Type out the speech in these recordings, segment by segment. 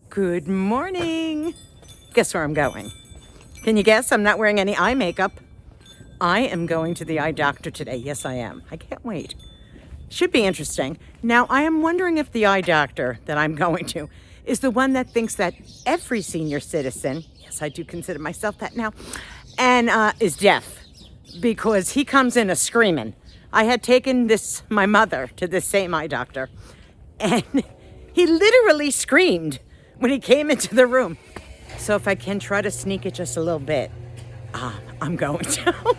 Good morning. Guess where I'm going? Can you guess? I'm not wearing any eye makeup. I am going to the eye doctor today. Yes, I am. I can't wait. Should be interesting. Now, I am wondering if the eye doctor that I'm going to is the one that thinks that every senior citizen, yes, I do consider myself that now, and is deaf because he comes in a screaming. I had taken my mother to this same eye doctor, and he literally screamed when he came into the room. So if I can try to sneak it just a little bit, I'm going to.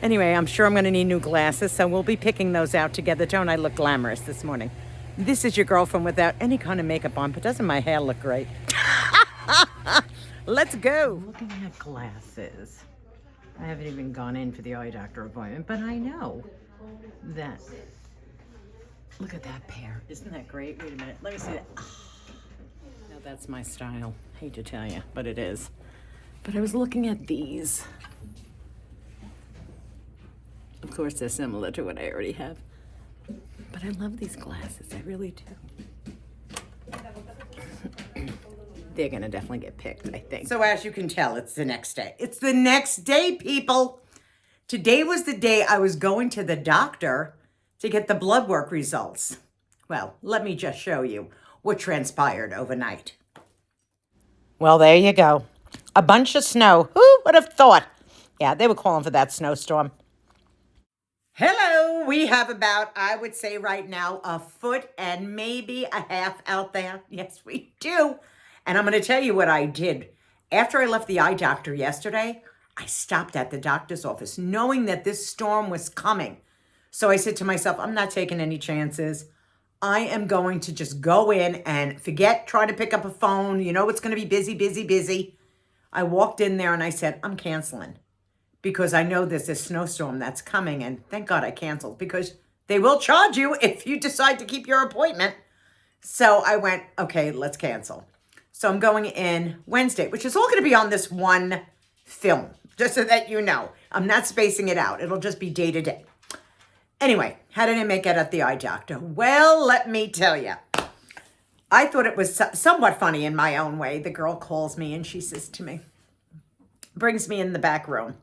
Anyway, I'm sure I'm going to need new glasses, so we'll be picking those out together. Don't I look glamorous this morning? This is your girlfriend without any kind of makeup on, but doesn't my hair look great? Let's go. I'm looking at glasses. I haven't even gone in for the eye doctor appointment, but I know that. Look at that pair. Isn't that great? Wait a minute. Let me see that. Now that's my style. Hate to tell you, but it is. But I was looking at these. Of course, they're similar to what I already have. But I love these glasses. I really do. They're going to definitely get picked, I think. So as you can tell, it's the next day. It's the next day, people. Today was the day I was going to the doctor to get the blood work results. Well, let me just show you what transpired overnight. Well, there you go. A bunch of snow. Who would have thought? Yeah, they were calling for that snowstorm. Hello, we have about, I would say right now, a foot and maybe a half out there. Yes, we do. And I'm going to tell you what I did. After I left the eye doctor yesterday, I stopped at the doctor's office knowing that this storm was coming. So I said to myself, I'm not taking any chances. I am going to just go in and forget trying to pick up a phone. You know, it's going to be busy, busy, busy. I walked in there and I said, I'm canceling because I know there's this snowstorm that's coming. And thank God I canceled because they will charge you if you decide to keep your appointment. So I went, okay, let's cancel. So I'm going in Wednesday, which is all going to be on this one film, just so that you know. I'm not spacing it out. It'll just be day to day. Anyway, how did I make it at the eye doctor? Well, let me tell you. I thought it was somewhat funny in my own way. The girl calls me and she says to me, brings me in the back room.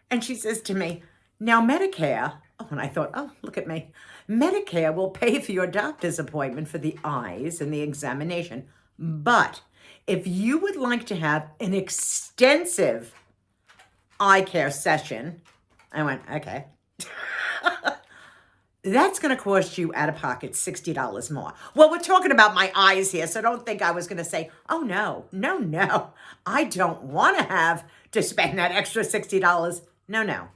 And she says to me, now Medicare, oh, and I thought, oh, look at me. Medicare will pay for your doctor's appointment for the eyes and the examination. But if you would like to have an extensive eye care session, I went, okay. That's going to cost you out of pocket $60 more. Well, we're talking about my eyes here, so don't think I was going to say, oh, no. I don't want to have to spend that extra $60. No.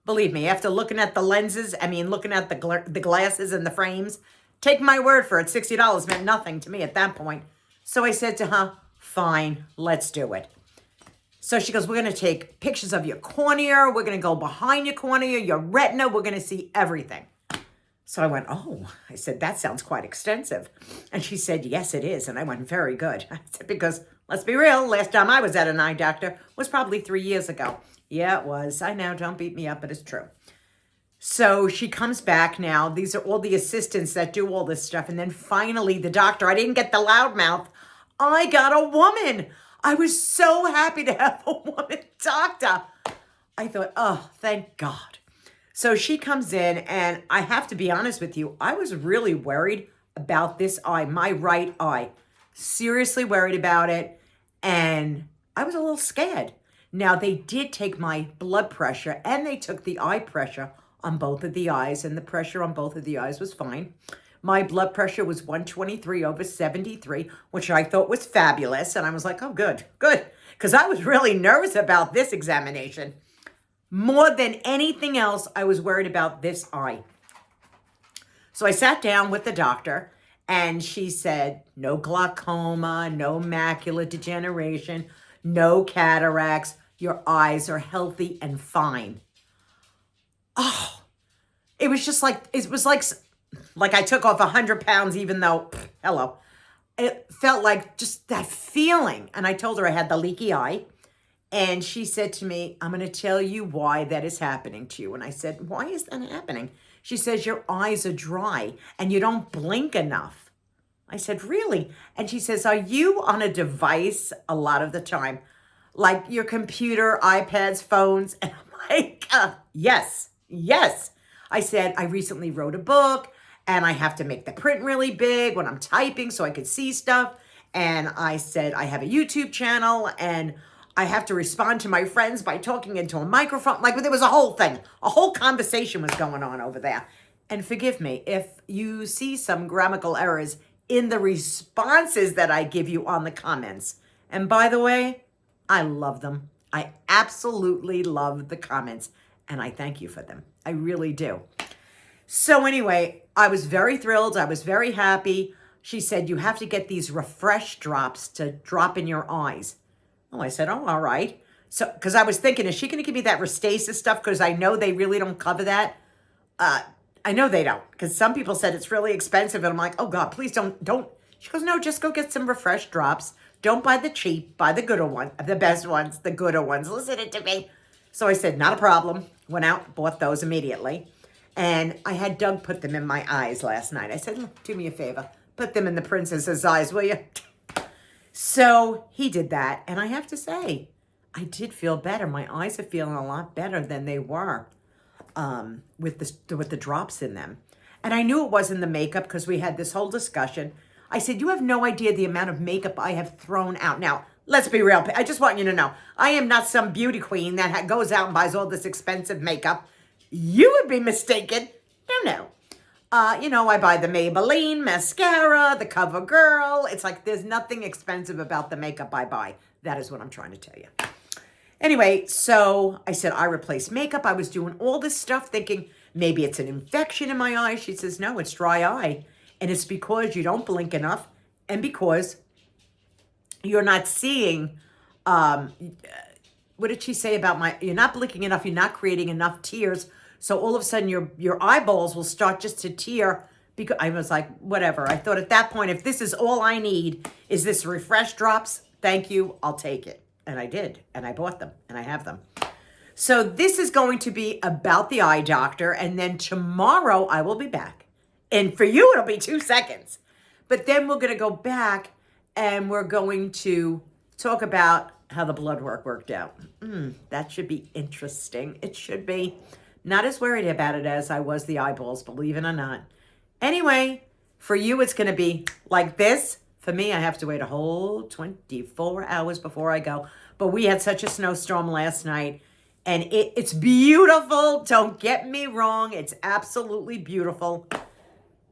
Believe me, after looking at the lenses, looking at the glasses and the frames, take my word for it, $60 meant nothing to me at that point. So I said to her, fine, let's do it. So she goes, we're going to take pictures of your cornea. We're going to go behind your cornea, your retina. We're going to see everything. So I went, oh, I said, that sounds quite extensive. And she said, yes, it is. And I went, very good. I said, because let's be real, last time I was at an eye doctor was probably 3 years ago. Yeah, it was. I know, don't beat me up, but it's true. So she comes back now. These are all the assistants that do all this stuff. And then finally the doctor, I didn't get the loudmouth. I got a woman. I was so happy to have a woman doctor. I thought, oh, thank God. So she comes in, and I have to be honest with you, I was really worried about this eye, my right eye. Seriously worried about it, and I was a little scared. Now, they did take my blood pressure, and they took the eye pressure on both of the eyes, and the pressure on both of the eyes was fine. My blood pressure was 123/73, which I thought was fabulous, and I was like, oh, good, because I was really nervous about this examination. More than anything else, I was worried about this eye. So I sat down with the doctor, and she said, no glaucoma, no macular degeneration, no cataracts. Your eyes are healthy and fine. Oh, it was just like, like I took off 100 pounds, even though, hello. It felt like just that feeling. And I told her I had the leaky eye. And she said to me, I'm going to tell you why that is happening to you. And I said, why is that happening? She says, your eyes are dry and you don't blink enough. I said, really? And she says, are you on a device a lot of the time? Like your computer, iPads, phones? And I'm like, yes, yes. I said, I recently wrote a book and I have to make the print really big when I'm typing so I could see stuff. And I said, I have a YouTube channel and I have to respond to my friends by talking into a microphone. Like there was a whole thing, a whole conversation was going on over there. And forgive me if you see some grammatical errors in the responses that I give you on the comments. And by the way, I love them. I absolutely love the comments and I thank you for them. I really do. So anyway, I was very thrilled. I was very happy. She said, you have to get these refresh drops to drop in your eyes. Oh, I said, oh, all right. So, because I was thinking, is she going to give me that Restasis stuff? Because I know they really don't cover that. I know they don't, because some people said it's really expensive. And I'm like, oh God, please don't. She goes, no, just go get some refresh drops. Don't buy the cheap, buy the gooder one, the best ones, the gooder ones. Listen to me. So I said, not a problem. Went out, bought those immediately. And I had Doug put them in my eyes last night. I said, look, do me a favor. Put them in the princess's eyes, will you? So he did that. And I have to say, I did feel better. My eyes are feeling a lot better than they were with the drops in them. And I knew it wasn't the makeup because we had this whole discussion. I said, you have no idea the amount of makeup I have thrown out. Now, let's be real. I just want you to know, I am not some beauty queen that goes out and buys all this expensive makeup. You would be mistaken. No. I buy the Maybelline mascara, the CoverGirl. It's like there's nothing expensive about the makeup I buy. That is what I'm trying to tell you. Anyway, so I said, I replaced makeup. I was doing all this stuff thinking maybe it's an infection in my eye. She says, no, it's dry eye. And it's because you don't blink enough and because you're not seeing, what did she say about you're not blinking enough, you're not creating enough tears. So all of a sudden your eyeballs will start just to tear. Because I was like, whatever. I thought at that point, if this is all I need, is this refresh drops? Thank you, I'll take it. And I did, and I bought them, and I have them. So this is going to be about the eye doctor, and then tomorrow I will be back. And for you, it'll be 2 seconds. But then we're going to go back, and we're going to talk about how the blood work worked out. That should be interesting. It should be. Not as worried about it as I was the eyeballs, believe it or not. Anyway, for you, it's going to be like this. For me, I have to wait a whole 24 hours before I go. But we had such a snowstorm last night. And it's beautiful. Don't get me wrong. It's absolutely beautiful.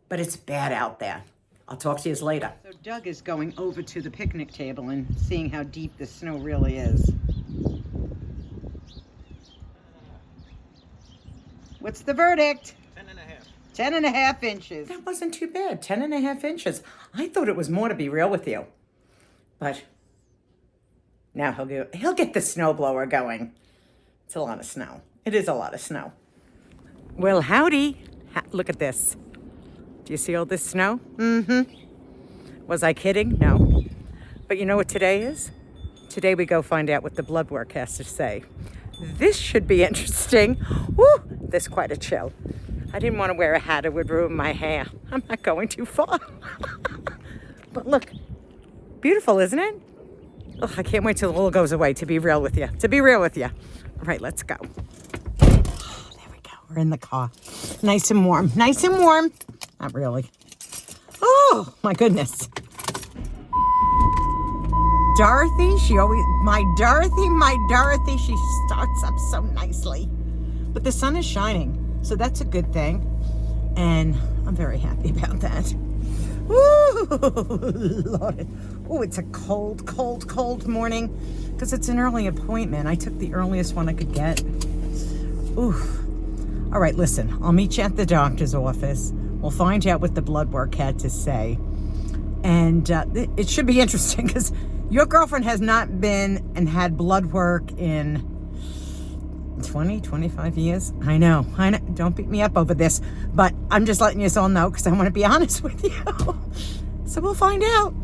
But it's bad out there. I'll talk to you later. So Doug is going over to the picnic table and seeing how deep the snow really is. What's the verdict? 10.5 inches. That wasn't too bad. 10.5 inches. I thought it was more, to be real with you. But now he'll get the snowblower going. It's a lot of snow. It is a lot of snow. Well, howdy. Look at this. Do you see all this snow? Was I kidding? No. But you know what today is? Today we go find out what the blood work has to say. This should be interesting. Woo! There's quite a chill. I didn't want to wear a hat. It would ruin my hair. I'm not going too far. But look, beautiful, isn't it? Oh, I can't wait till it all goes away, to be real with you. All right, let's go. Oh, there we go. We're in the car. Nice and warm. Not really. Oh, my goodness. Dorothy, my Dorothy, she starts up so nicely. But the sun is shining. So that's a good thing. And I'm very happy about that. Ooh, Lord. Ooh, it's a cold morning because it's an early appointment. I took the earliest one I could get. Ooh. All right, listen, I'll meet you at the doctor's office. We'll find out what the blood work had to say. And it should be interesting because your girlfriend has not been and had blood work in 25 years. I know. Don't beat me up over this, but I'm just letting you all know because I want to be honest with you. So we'll find out.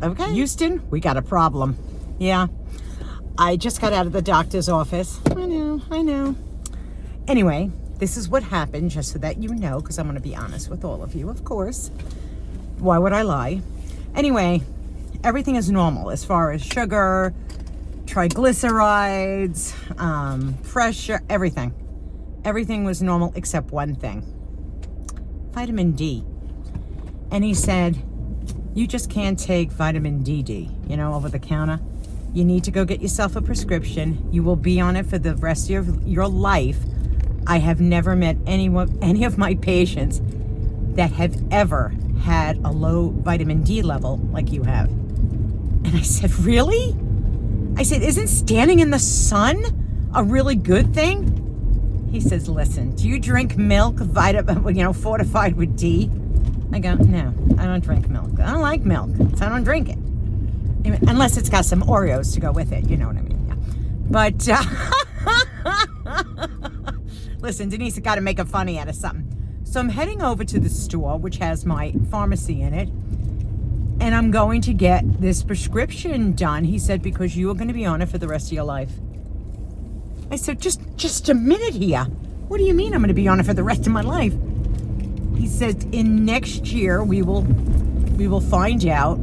Okay. Houston, we got a problem. Yeah. I just got out of the doctor's office. I know. Anyway, this is what happened, just so that you know, because I'm going to be honest with all of you, of course. Why would I lie? Anyway, everything is normal as far as sugar, triglycerides, pressure, everything. Everything was normal except one thing. Vitamin D. And he said, you just can't take vitamin D, over the counter. You need to go get yourself a prescription. You will be on it for the rest of your life. I have never met any of my patients that have ever had a low vitamin D level like you have. And I said, really? I said, isn't standing in the sun a really good thing? He says, listen, do you drink milk, fortified with D? I go, no, I don't drink milk. I don't like milk, so I don't drink it. Unless it's got some Oreos to go with it, you know what I mean? Yeah. But, listen, Denise has got to make a funny out of something. So I'm heading over to the store, which has my pharmacy in it, and I'm going to get this prescription done, he said, because you are going to be on it for the rest of your life. I said, just a minute here. What do you mean I'm going to be on it for the rest of my life? He said, in next year, we will find out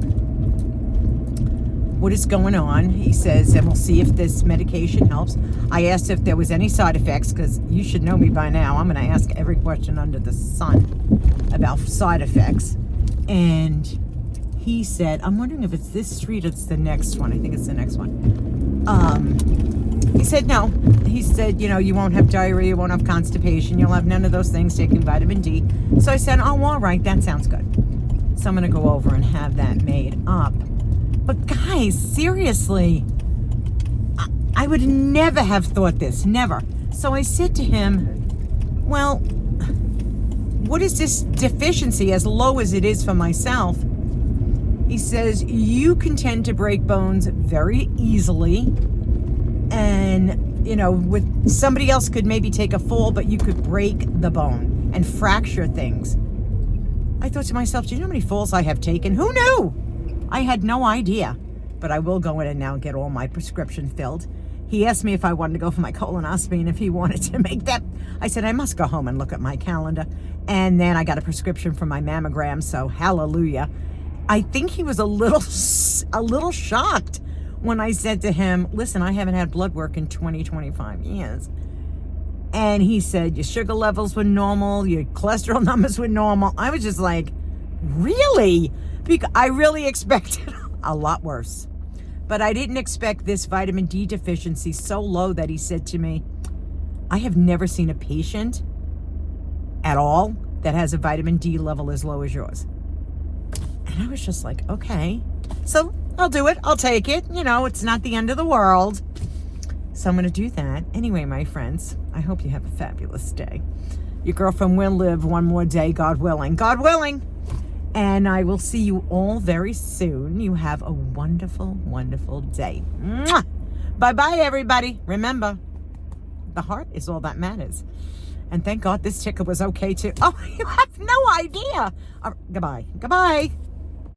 what is going on. He says, and we'll see if this medication helps. I asked if there was any side effects, because you should know me by now. I'm going to ask every question under the sun about side effects. And he said, I'm wondering if it's this street or it's the next one. I think it's the next one. He said, no. He said, you won't have diarrhea, you won't have constipation, you'll have none of those things, taking vitamin D. So I said, oh, all right, that sounds good. So I'm going to go over and have that made up. But guys, seriously, I would never have thought this, never. So I said to him, well, what is this deficiency as low as it is for myself? He says, you can tend to break bones very easily. And, with somebody else could maybe take a fall, but you could break the bone and fracture things. I thought to myself, do you know how many falls I have taken? Who knew? I had no idea. But I will go in and now get all my prescription filled. He asked me if I wanted to go for my colonoscopy and if he wanted to make that. I said, I must go home and look at my calendar. And then I got a prescription for my mammogram, so hallelujah. I think he was a little shocked when I said to him, listen, I haven't had blood work in 25 years. And he said, your sugar levels were normal, your cholesterol numbers were normal. I was just like, really? Because I really expected a lot worse. But I didn't expect this vitamin D deficiency so low that he said to me, I have never seen a patient at all that has a vitamin D level as low as yours. And I was just like, okay. So I'll do it. I'll take it. It's not the end of the world. So I'm going to do that. Anyway, my friends, I hope you have a fabulous day. Your girlfriend will live one more day, God willing. God willing. And I will see you all very soon. You have a wonderful, wonderful day. Mwah! Bye-bye, everybody. Remember, the heart is all that matters. And thank God this ticker was okay, too. Oh, you have no idea. Goodbye. Goodbye.